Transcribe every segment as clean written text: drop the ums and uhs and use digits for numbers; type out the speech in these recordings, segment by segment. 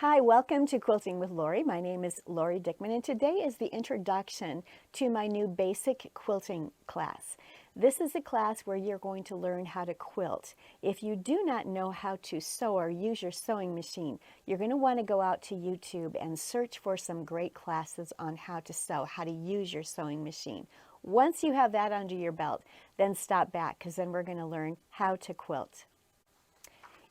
Hi, welcome to Quilting with Lori. My name is Lori Dickman, and today is the introduction to my new basic quilting class. This is a class where you're going to learn how to quilt. If you do not know how to sew or use your sewing machine, you're going to want to go out to YouTube and search for some great classes on how to sew, how to use your sewing machine. Once you have that under your belt, then stop back, because then we're going to learn how to quilt.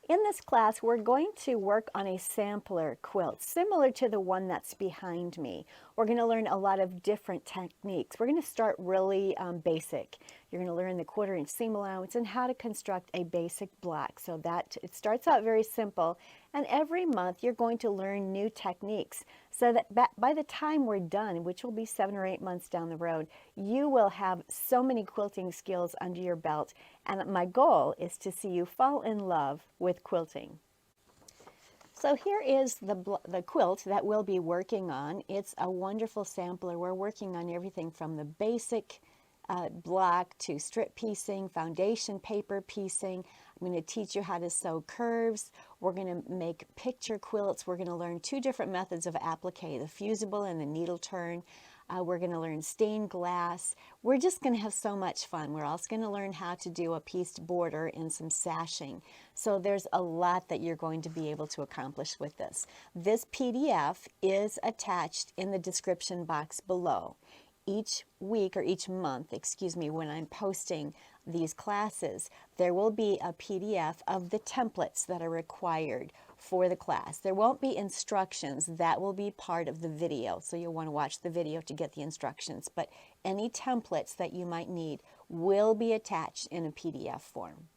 In this class, we're going to work on a sampler quilt, similar to the one that's behind me. We're going to learn a lot of different techniques. We're going to start really basic. You're going to learn the 1/4 inch seam allowance and how to construct a basic block. So that it starts out very simple, and every month you're going to learn new techniques so that by the time we're done, which will be 7 or 8 months down the road, you will have so many quilting skills under your belt. And my goal is to see you fall in love with quilting. So here is the quilt that we'll be working on. It's a wonderful sampler. We're working on everything from the basic block to strip piecing, foundation paper piecing. I'm going to teach you how to sew curves. We're going to make picture quilts. We're going to learn 2 different methods of applique, the fusible and the needle turn. We're going to learn stained glass. We're just going to have so much fun. We're also going to learn how to do a pieced border and some sashing. So there's a lot that you're going to be able to accomplish with this. This PDF is attached in the description box below. Each week, or each month, excuse me, when I'm posting these classes, there will be a PDF of the templates that are required for the class. There won't be instructions. That will be part of the video, so you'll want to watch the video to get the instructions. But any templates that you might need will be attached in a PDF form.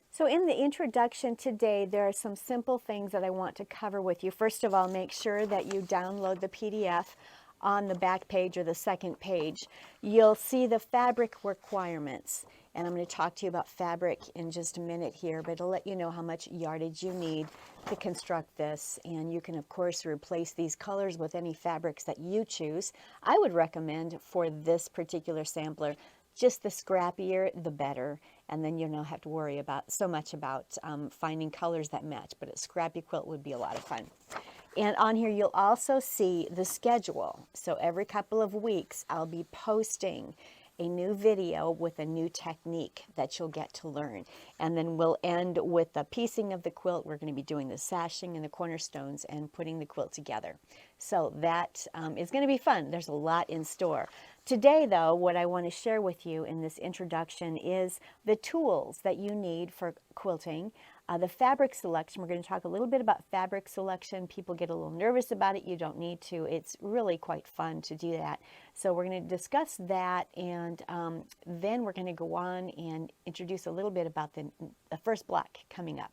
So in the introduction today, there are some simple things that I want to cover with you. First of all, make sure that you download the PDF. On the back page or the second page, you'll see the fabric requirements. And I'm going to talk to you about fabric in just a minute here, but it'll let you know how much yardage you need to construct this. And you can, of course, replace these colors with any fabrics that you choose. I would recommend for this particular sampler, just the scrappier, the better. And then you don't have to worry about so much about finding colors that match. But a scrappy quilt would be a lot of fun. And on here, you'll also see the schedule. So every couple of weeks, I'll be posting a new video with a new technique that you'll get to learn. And then we'll end with the piecing of the quilt. We're going to be doing the sashing and the cornerstones and putting the quilt together. So that is going to be fun. There's a lot in store. Today, though, what I want to share with you in this introduction is the tools that you need for quilting. The fabric selection, we're going to talk a little bit about fabric selection. People get a little nervous about it. You don't need to. It's really quite fun to do that. So we're going to discuss that, and then we're going to go on and introduce a little bit about the first block coming up.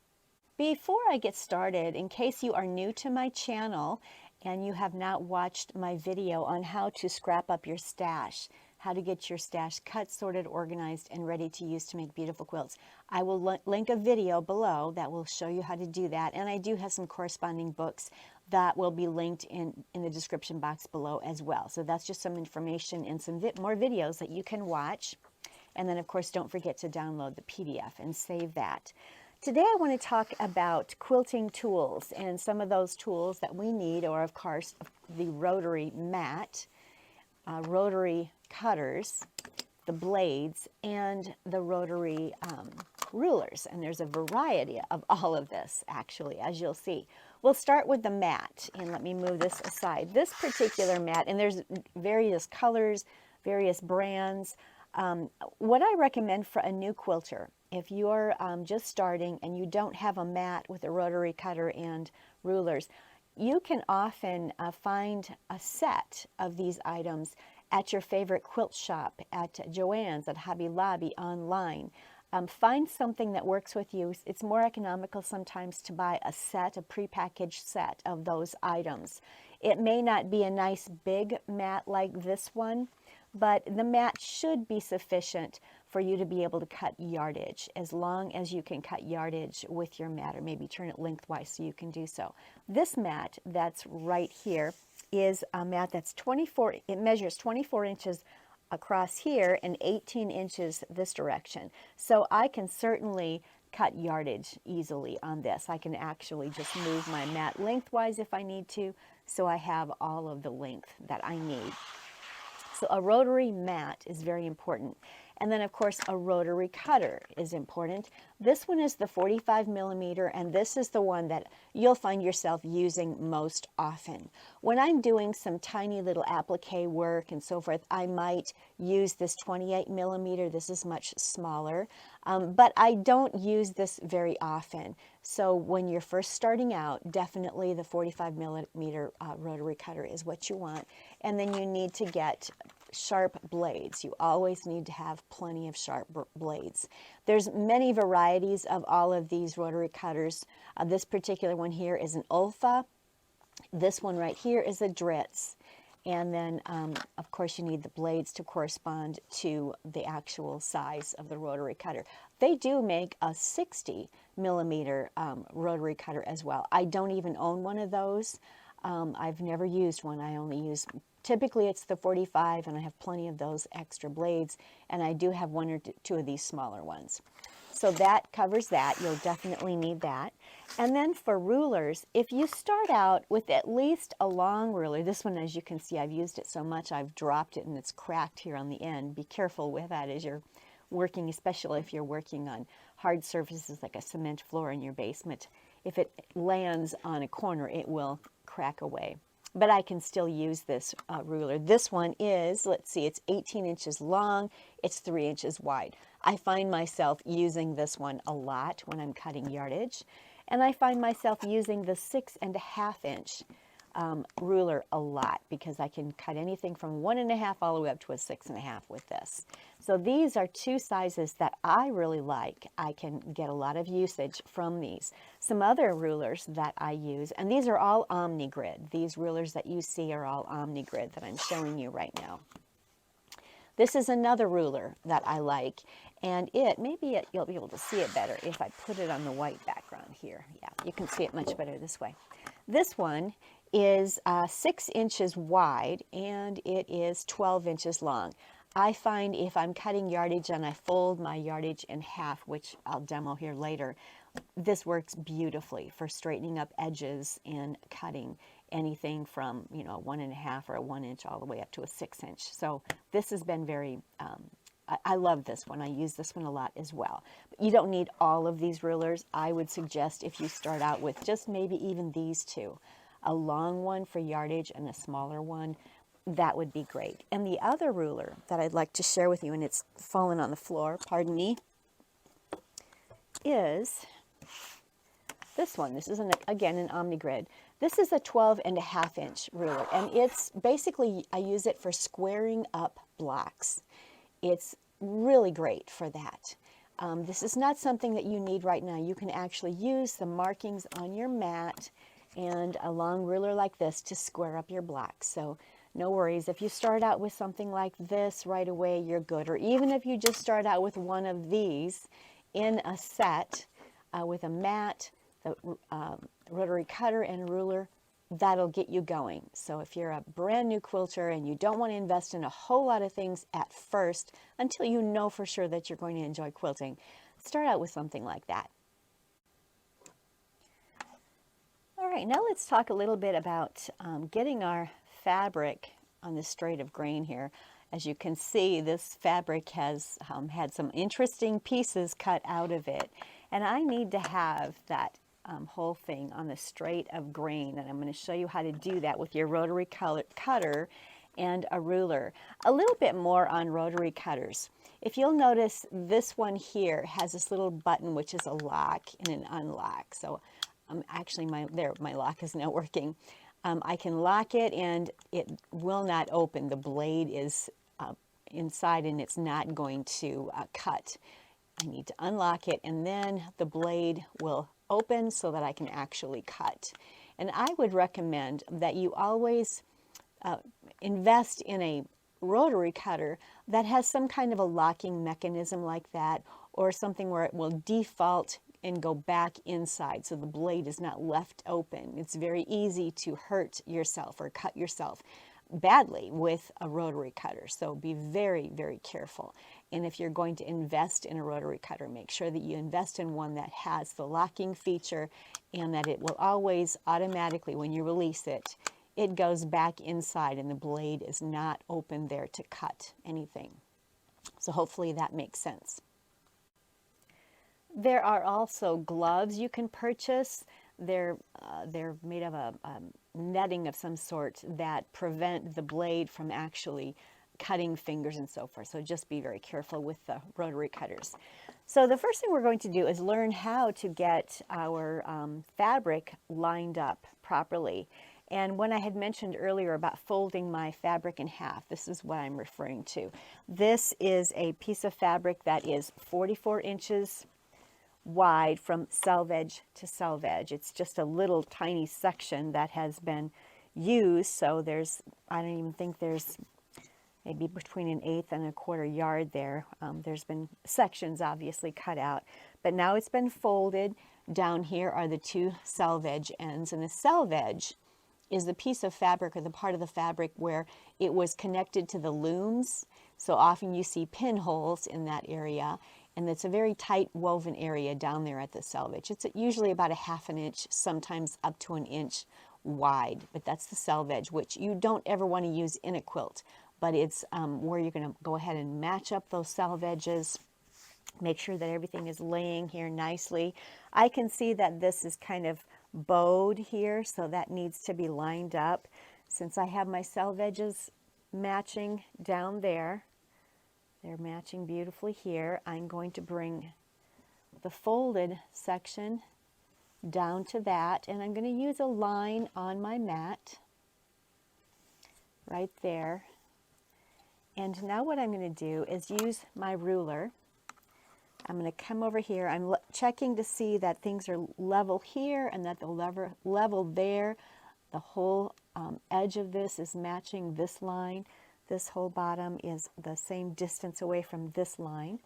Before I get started, in case you are new to my channel and you have not watched my video on how to scrap up your stash, how to get your stash cut, sorted, organized, and ready to use to make beautiful quilts, I will link a video below that will show you how to do that. And I do have some corresponding books that will be linked in the description box below as well. So that's just some information and some more videos that you can watch. And then, of course, don't forget to download the PDF and save that. Today I want to talk about quilting tools, and some of those tools that we need are, of course, the rotary mat, rotary cutters, the blades, and the rotary rulers. And there's a variety of all of this, actually, as you'll see. We'll start with the mat, and let me move this aside. This particular mat, and there's various colors, various brands. What I recommend for a new quilter, if you're just starting and you don't have a mat with a rotary cutter and rulers, you can often find a set of these items at your favorite quilt shop, at Joann's, at Hobby Lobby, online. Find something that works with you. It's more economical sometimes to buy a set, a prepackaged set of those items. It may not be a nice big mat like this one, but the mat should be sufficient for you to be able to cut yardage, as long as you can cut yardage with your mat, or maybe turn it lengthwise so you can do so. This mat that's right here is a mat that's 24, it measures 24 inches across here and 18 inches this direction. So I can certainly cut yardage easily on this. I can actually just move my mat lengthwise if I need to, so I have all of the length that I need. So a rotary mat is very important. And then of course a rotary cutter is important. This one is the 45 millimeter, and this is the one that you'll find yourself using most often. When I'm doing some tiny little applique work and so forth, I might use this 28 millimeter. This is much smaller, but I don't use this very often. So when you're first starting out, definitely the 45 millimeter rotary cutter is what you want. And then you need to get sharp blades. You always need to have plenty of sharp blades. There's many varieties of all of these rotary cutters. This particular one here is an Olfa. This one right here is a Dritz. And then, of course, you need the blades to correspond to the actual size of the rotary cutter. They do make a 60 millimeter rotary cutter as well. I don't even own one of those. I've never used one. I only use, typically it's the 45, and I have plenty of those extra blades, and I do have one or two of these smaller ones. So that covers that. You'll definitely need that. And then for rulers, if you start out with at least a long ruler, this one, as you can see, I've used it so much I've dropped it and it's cracked here on the end. Be careful with that as you're working, especially if you're working on hard surfaces like a cement floor in your basement. If it lands on a corner, it will crack away. But I can still use this ruler. This one is, let's see, it's 18 inches long, it's 3 inches wide. I find myself using this one a lot when I'm cutting yardage. And I find myself using the 6.5 inch ruler a lot, because I can cut anything from 1.5 all the way up to a 6.5 with this. So these are two sizes that I really like. I can get a lot of usage from these. Some other rulers that I use, and these are all OmniGrid. These rulers that you see are all OmniGrid that I'm showing you right now. This is another ruler that I like, and you'll be able to see it better if I put it on the white background here. Yeah, you can see it much better this way. This one is 6 inches wide, and it is 12 inches long. I find if I'm cutting yardage and I fold my yardage in half, which I'll demo here later, this works beautifully for straightening up edges and cutting anything from, 1.5 or a 1 inch all the way up to a 6 inch. So this has been very, I love this one. I use this one a lot as well. But you don't need all of these rulers. I would suggest if you start out with just maybe even these two, a long one for yardage and a smaller one, that would be great. And the other ruler that I'd like to share with you, and it's fallen on the floor, pardon me, is this one. This is, again, an OmniGrid. This is a 12.5 inch ruler, and it's basically, I use it for squaring up blocks. It's really great for that. This is not something that you need right now. You can actually use the markings on your mat and a long ruler like this to square up your blocks. So no worries. If you start out with something like this right away, you're good. Or even if you just start out with one of these in a set with a mat, the rotary cutter and ruler, that'll get you going. So if you're a brand new quilter and you don't want to invest in a whole lot of things at first until you know for sure that you're going to enjoy quilting, start out with something like that. All right, now let's talk a little bit about getting our fabric on this straight of grain here. As you can see, this fabric has had some interesting pieces cut out of it, and I need to have that whole thing on the straight of grain, and I'm going to show you how to do that with your rotary cutter and a ruler. A little bit more on rotary cutters. If you'll notice, this one here has this little button which is a lock and an unlock. So actually my lock is now working. I can lock it and it will not open. The blade is inside and it's not going to cut. I need to unlock it, and then the blade will open so that I can actually cut. And I would recommend that you always invest in a rotary cutter that has some kind of a locking mechanism like that, or something where it will default and go back inside so the blade is not left open. It's very easy to hurt yourself or cut yourself badly with a rotary cutter, so be very, very careful. And if you're going to invest in a rotary cutter, make sure that you invest in one that has the locking feature and that it will always automatically, when you release it, it goes back inside and the blade is not open there to cut anything. So hopefully that makes sense. There are also gloves you can purchase. They're made of a netting of some sort that prevent the blade from actually cutting fingers and so forth. So just be very careful with the rotary cutters. So the first thing we're going to do is learn how to get our fabric lined up properly. And when I had mentioned earlier about folding my fabric in half, this is what I'm referring to. This is a piece of fabric that is 44 inches wide from selvage to selvage. It's just a little tiny section that has been used, so there's, I don't even think there's maybe between an eighth and a quarter yard there. There's been sections obviously cut out, but now it's been folded. Down here are the two selvage ends, and the selvage is the piece of fabric or the part of the fabric where it was connected to the looms. So often you see pinholes in that area, and it's a very tight woven area down there at the selvage. It's usually about a half an inch, sometimes up to an inch wide, but that's the selvage, which you don't ever want to use in a quilt, but it's where you're going to go ahead and match up those selvages. Make sure that everything is laying here nicely. I can see that this is kind of bowed here, so that needs to be lined up. Since I have my selvages matching down there, they're matching beautifully here, I'm going to bring the folded section down to that, and I'm going to use a line on my mat right there. And now what I'm going to do is use my ruler. I'm going to come over here. I'm checking to see that things are level here and that they're level there. The whole edge of this is matching this line. This whole bottom is the same distance away from this line.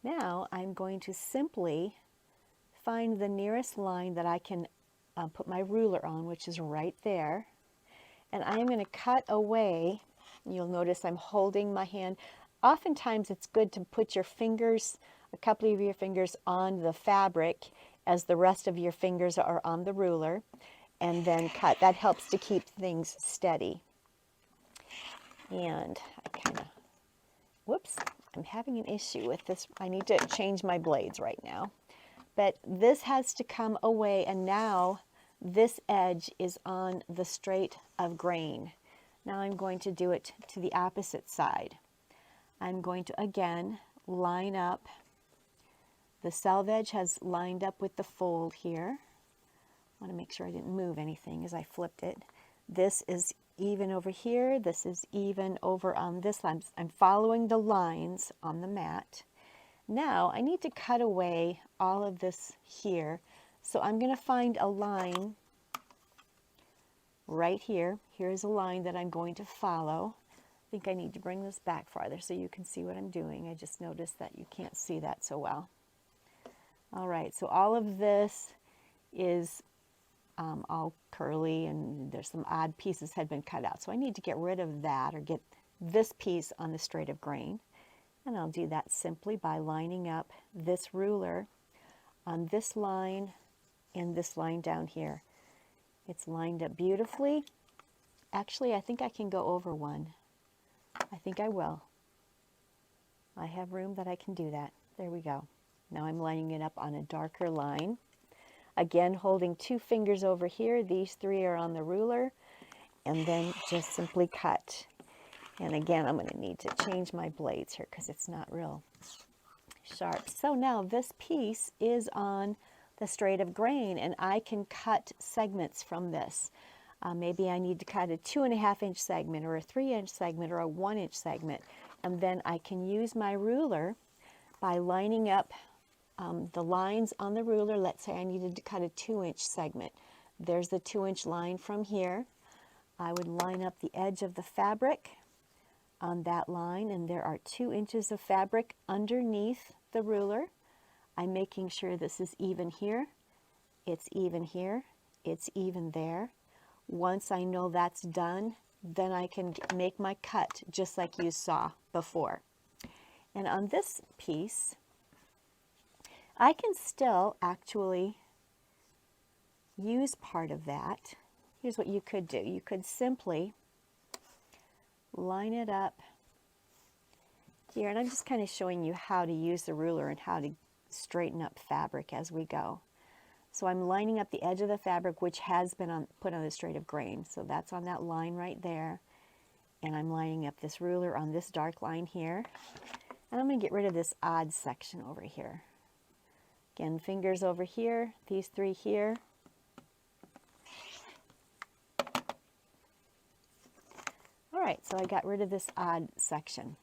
Now I'm going to simply find the nearest line that I can put my ruler on, which is right there. And I am going to cut away. You'll notice I'm holding my hand. Oftentimes it's good to put your fingers, a couple of your fingers on the fabric as the rest of your fingers are on the ruler, and then cut. That helps to keep things steady. And I kind of, whoops, I'm having an issue with this. I need to change my blades right now. But this has to come away, and now this edge is on the straight of grain. Now I'm going to do it to the opposite side. I'm going to again line up. The selvage has lined up with the fold here. I want to make sure I didn't move anything as I flipped it. This is even over here. This is even over on this line. I'm following the lines on the mat. Now I need to cut away all of this here. So I'm going to find a line right here. Here's a line that I'm going to follow. I think I need to bring this back farther so you can see what I'm doing. I just noticed that you can't see that so well. All right, so all of this is all curly, and there's some odd pieces had been cut out. So I need to get rid of that, or get this piece on the straight of grain. And I'll do that simply by lining up this ruler on this line and this line down here. It's lined up beautifully. Actually, I think I can go over one. I think I will. I have room that I can do that. There we go. Now I'm lining it up on a darker line. Again, holding two fingers over here. These three are on the ruler, and then just simply cut. And again, I'm going to need to change my blades here because it's not real sharp. So now this piece is on the straight of grain, and I can cut segments from this. Maybe I need to cut a 2.5 inch segment, or a 3 inch segment, or a 1 inch segment. And then I can use my ruler by lining up the lines on the ruler. Let's say I needed to cut a 2 inch segment. There's the 2 inch line from here. I would line up the edge of the fabric on that line, and there are 2 inches of fabric underneath the ruler. I'm making sure this is even here, it's even here, it's even there. Once I know that's done, then I can make my cut just like you saw before. And on this piece, I can still actually use part of that. Here's what you could do. You could simply line it up here, and I'm just kind of showing you how to use the ruler and how to straighten up fabric as we go. So I'm lining up the edge of the fabric, which has been put on the straight of grain. So that's on that line right there. And I'm lining up this ruler on this dark line here. And I'm going to get rid of this odd section over here. Again, fingers over here, these three here. All right, so I got rid of this odd section.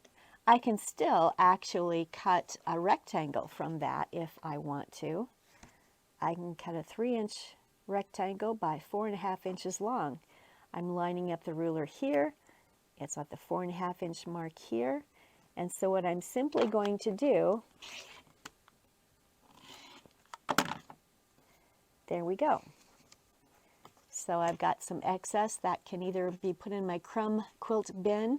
I can still actually cut a rectangle from that if I want to. I can cut a 3-inch rectangle by 4.5 inches long. I'm lining up the ruler here. It's at the 4.5-inch mark here. And so what I'm simply going to do, there we go. So I've got some excess that can either be put in my crumb quilt bin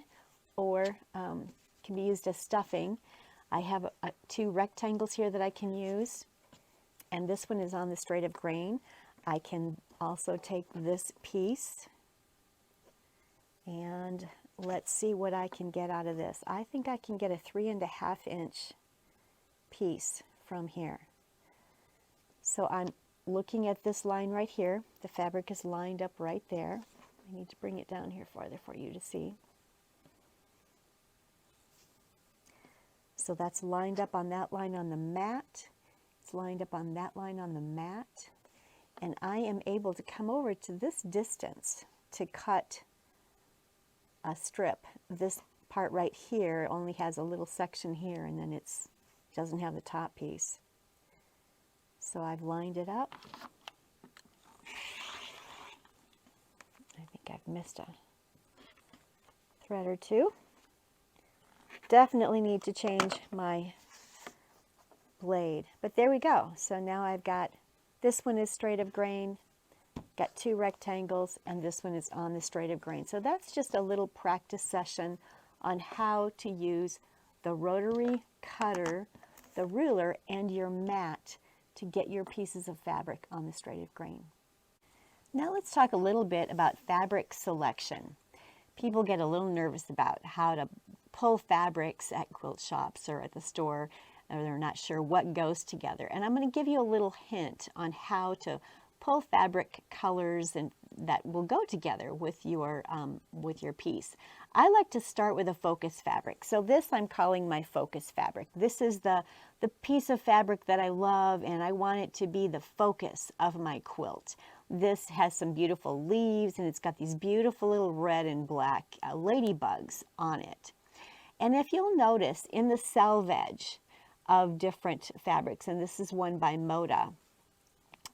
or can be used as stuffing. I have 2 rectangles here that I can use. And this one is on the straight of grain. I can also take this piece and let's see what I can get out of this. I think I can get a 3.5-inch piece from here. So I'm looking at this line right here. The fabric is lined up right there. I need to bring it down here farther for you to see. So that's lined up on that line on the mat. It's lined up on that line on the mat, and I am able to come over to this distance to cut a strip. This part right here only has a little section here, and then it doesn't have the top piece. So I've lined it up. I think I've missed a thread or two. Definitely need to change my blade, but there we go. So now I've got, this one is straight of grain, got 2 rectangles, and this one is on the straight of grain. So that's just a little practice session on how to use the rotary cutter, the ruler, and your mat to get your pieces of fabric on the straight of grain. Now let's talk a little bit about fabric selection. People get a little nervous about how to pull fabrics at quilt shops or at the store, or they're not sure what goes together. And I'm going to give you a little hint on how to pull fabric colors and that will go together with your piece. I like to start with a focus fabric. So this I'm calling my focus fabric. This is the piece of fabric that I love, and I want it to be the focus of my quilt. This has some beautiful leaves, and it's got these beautiful little red and black ladybugs on it. And if you'll notice in the selvage of different fabrics, and this is one by Moda.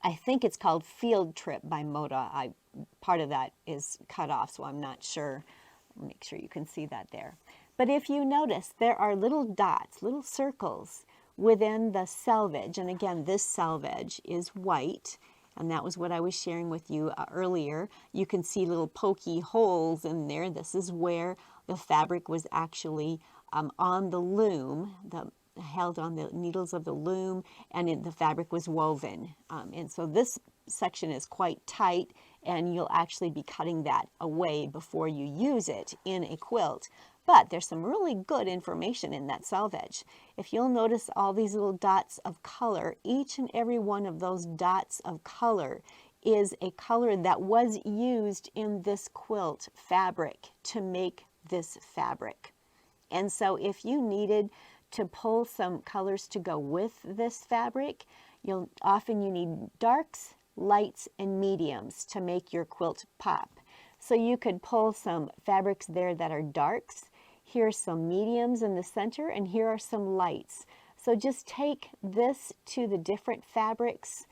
I think it's called Field Trip by Moda. Part of that is cut off, so I'm not sure. Make sure you can see that there. But if you notice, there are little dots, little circles within the selvage. And again, this selvage is white, and that was what I was sharing with you earlier. You can see little pokey holes in there. This is where the fabric was actually on the loom, held on the needles of the loom, and the fabric was woven. And so this section is quite tight, and you'll actually be cutting that away before you use it in a quilt. But there's some really good information in that selvage. If you'll notice all these little dots of color, each and every one of those dots of color is a color that was used in this quilt fabric to make this fabric. And so if you needed to pull some colors to go with this fabric, often you need darks, lights, and mediums to make your quilt pop. So you could pull some fabrics there that are darks. Here's some mediums in the center, and here are some lights. So just take this to the different fabrics,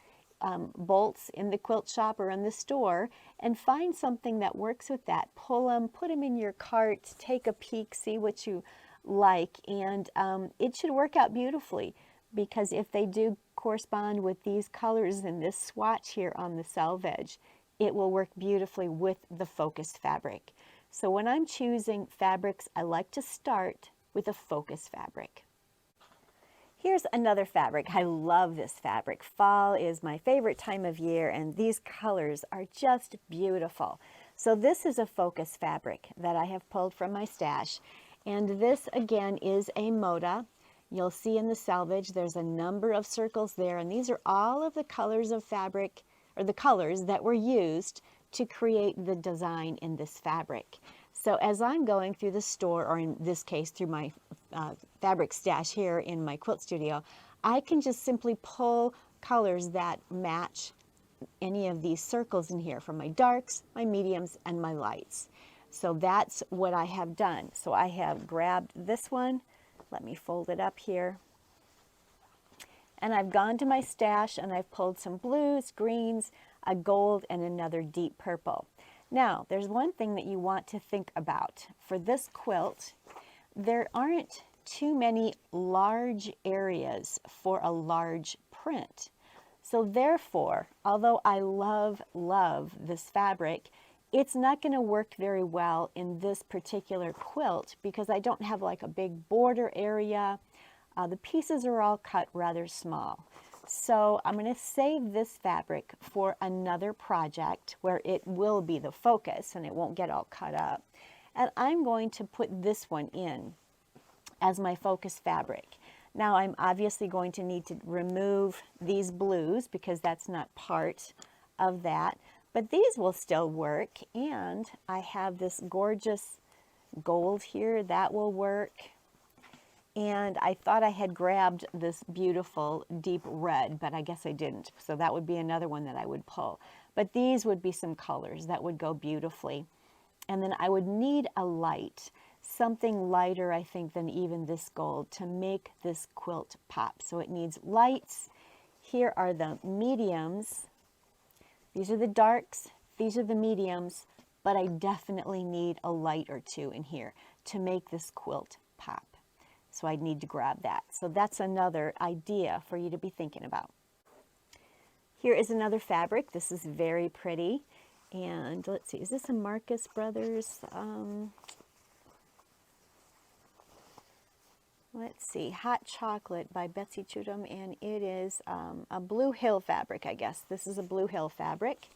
bolts in the quilt shop or in the store, and find something that works with that. Pull them, put them in your cart, take a peek, see what you like, and it should work out beautifully, because if they do correspond with these colors in this swatch here on the selvage, it will work beautifully with the focus fabric. So when I'm choosing fabrics, I like to start with a focus fabric. Here's another fabric. I love this fabric. Fall is my favorite time of year, and these colors are just beautiful. So this is a focus fabric that I have pulled from my stash, and this again is a Moda. You'll see in the selvage there's a number of circles there, and these are all of the colors of fabric, or the colors that were used to create the design in this fabric. So as I'm going through the store, or in this case through my fabric stash here in my quilt studio, I can just simply pull colors that match any of these circles in here, from my darks, my mediums, and my lights. So that's what I have done. So I have grabbed this one. Let me fold it up here. And I've gone to my stash and I've pulled some blues, greens, a gold, and another deep purple. Now, there's one thing that you want to think about. For this quilt, there aren't too many large areas for a large print. So therefore, although I love this fabric, it's not going to work very well in this particular quilt because I don't have like a big border area. The pieces are all cut rather small. So I'm going to save this fabric for another project where it will be the focus and it won't get all cut up. And I'm going to put this one in as my focus fabric. Now I'm obviously going to need to remove these blues because that's not part of that, but these will still work. And I have this gorgeous gold here that will work. And I thought I had grabbed this beautiful deep red, but I guess I didn't. So that would be another one that I would pull. But these would be some colors that would go beautifully. And then I would need a light, something lighter, I think, than even this gold to make this quilt pop. So it needs lights. Here are the mediums. These are the darks. These are the mediums. But I definitely need a light or two in here to make this quilt pop. So I need to grab that. So that's another idea for you to be thinking about. Here is another fabric. This is very pretty. And let's see, is this a Marcus Brothers? Let's see, Hot Chocolate by Betsy Chudum, and it is a Blue Hill fabric, I guess. This is a Blue Hill fabric.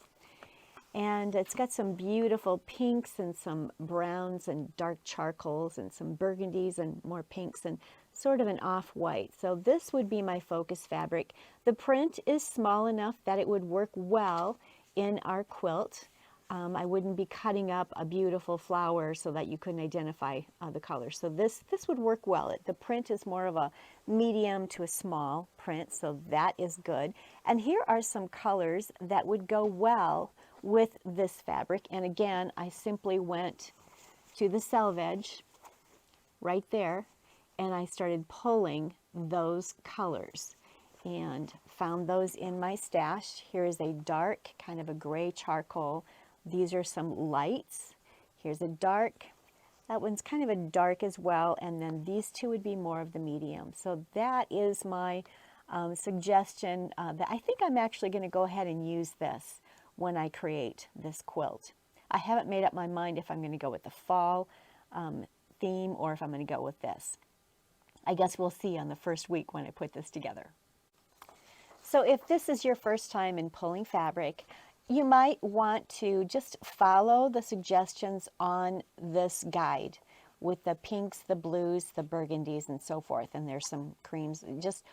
And it's got some beautiful pinks and some browns and dark charcoals and some burgundies and more pinks and sort of an off-white. So this would be my focus fabric. The print is small enough that it would work well in our quilt. I wouldn't be cutting up a beautiful flower so that you couldn't identify the colors. So this would work well. The print is more of a medium to a small print, so that is good. And here are some colors that would go well with this fabric. And again, I simply went to the selvage right there and I started pulling those colors and found those in my stash. Here is a dark, kind of a gray charcoal. These are some lights. Here's a dark. That one's kind of a dark as well. And then these two would be more of the medium. So that is my suggestion that I think I'm actually going to go ahead and use this when I create this quilt. I haven't made up my mind if I'm going to go with the fall theme or if I'm going to go with this. I guess we'll see on the first week when I put this together. So if this is your first time in pulling fabric, you might want to just follow the suggestions on this guide with the pinks, the blues, the burgundies, and so forth. And there's some creams. Just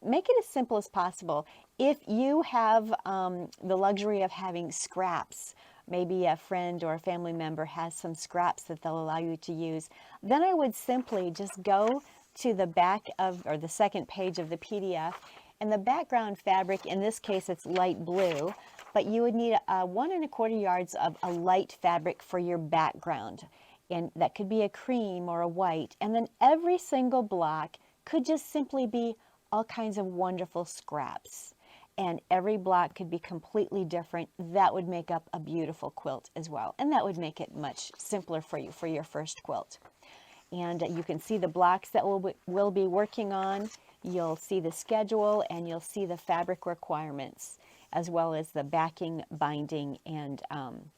make it as simple as possible. If you have the luxury of having scraps, maybe a friend or a family member has some scraps that they'll allow you to use, then I would simply just go to the back of, or the second page of the PDF, and the background fabric, in this case it's light blue, but you would need 1 1/4 yards of a light fabric for your background. And that could be a cream or a white. And then every single block could just simply be all kinds of wonderful scraps. And every block could be completely different. That would make up a beautiful quilt as well. And that would make it much simpler for you for your first quilt. And you can see the blocks that we'll be working on. You'll see the schedule and you'll see the fabric requirements, as well as the backing, binding, and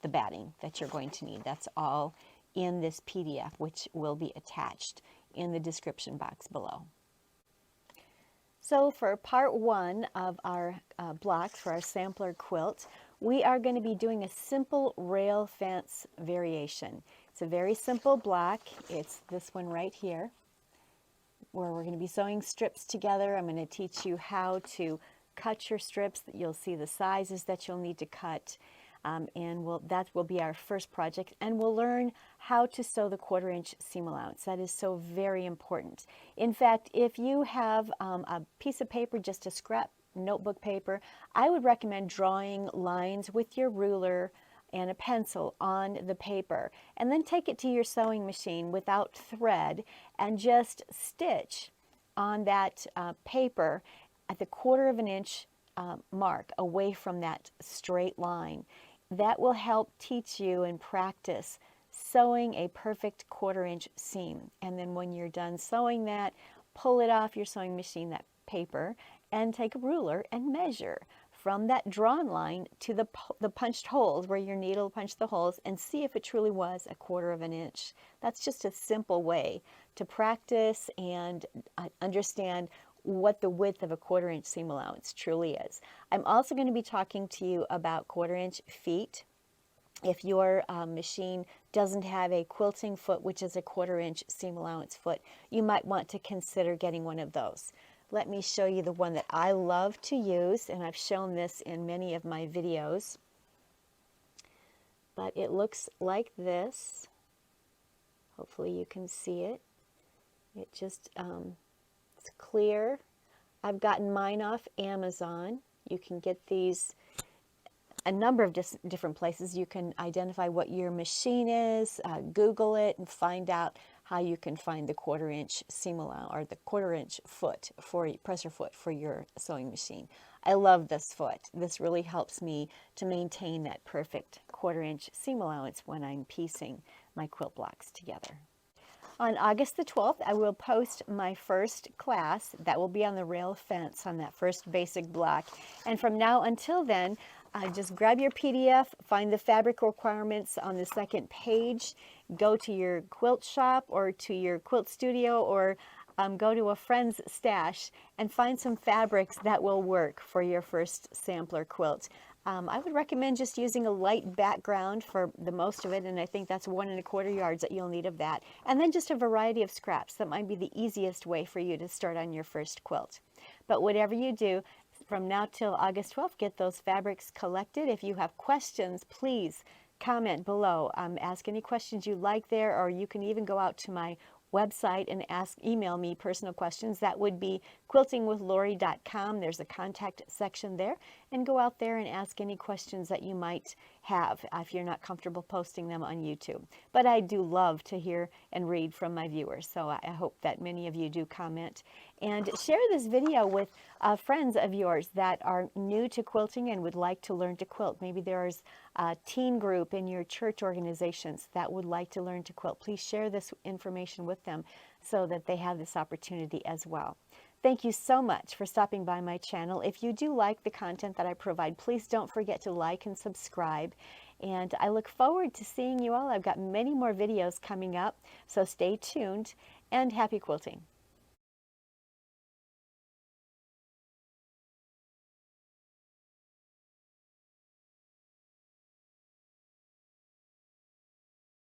the batting that you're going to need. That's all in this PDF, which will be attached in the description box below. So for part one of our blocks for our sampler quilt, we are going to be doing a simple rail fence variation. It's a very simple block. It's this one right here, where we're going to be sewing strips together. I'm going to teach you how to cut your strips. You'll see the sizes that you'll need to cut. That will be our first project, and we'll learn how to sew the 1/4 inch seam allowance. That is so very important. In fact, if you have a piece of paper, just a scrap notebook paper, I would recommend drawing lines with your ruler and a pencil on the paper, and then take it to your sewing machine without thread and just stitch on that paper at the 1/4 inch mark away from that straight line. That will help teach you and practice sewing a perfect 1/4 inch seam. And then when you're done sewing that, pull it off your sewing machine, that paper, and take a ruler and measure from that drawn line to the punched holes where your needle punched the holes, and see if it truly was a 1/4 inch. That's just a simple way to practice and understand what the width of a 1/4 inch seam allowance truly is. I'm also going to be talking to you about 1/4 inch feet. If your machine doesn't have a quilting foot, which is a 1/4 inch seam allowance foot, you might want to consider getting one of those. Let me show you the one that I love to use, and I've shown this in many of my videos. But it looks like this. Hopefully you can see it. It just it's clear. I've gotten mine off Amazon. You can get these a number of different places. You can identify what your machine is, Google it, and find out how you can find the 1/4 inch seam allowance, or the 1/4 inch foot for pressure foot for your sewing machine. I love this foot. This really helps me to maintain that perfect 1/4 inch seam allowance when I'm piecing my quilt blocks together. On August the 12th, I will post my first class. That will be on the rail fence on that first basic block. And from now until then, just grab your PDF, find the fabric requirements on the second page, go to your quilt shop or to your quilt studio, or go to a friend's stash and find some fabrics that will work for your first sampler quilt. I would recommend just using a light background for the most of it, and I think that's 1 1/4 yards that you'll need of that. And then just a variety of scraps. That might be the easiest way for you to start on your first quilt. But whatever you do, from now till August 12th, get those fabrics collected. If you have questions, please comment below. Ask any questions you like there, or you can even go out to my website and email me personal questions. That would be QuiltingwithLori.com. There's a contact section there, and go out there and ask any questions that you might have if you're not comfortable posting them on YouTube. But I do love to hear and read from my viewers, so I hope that many of you do comment. And share this video with friends of yours that are new to quilting and would like to learn to quilt. Maybe there's a teen group in your church organizations that would like to learn to quilt. Please share this information with them so that they have this opportunity as well. Thank you so much for stopping by my channel. If you do like the content that I provide, please don't forget to like and subscribe. And I look forward to seeing you all. I've got many more videos coming up, so stay tuned, and happy quilting.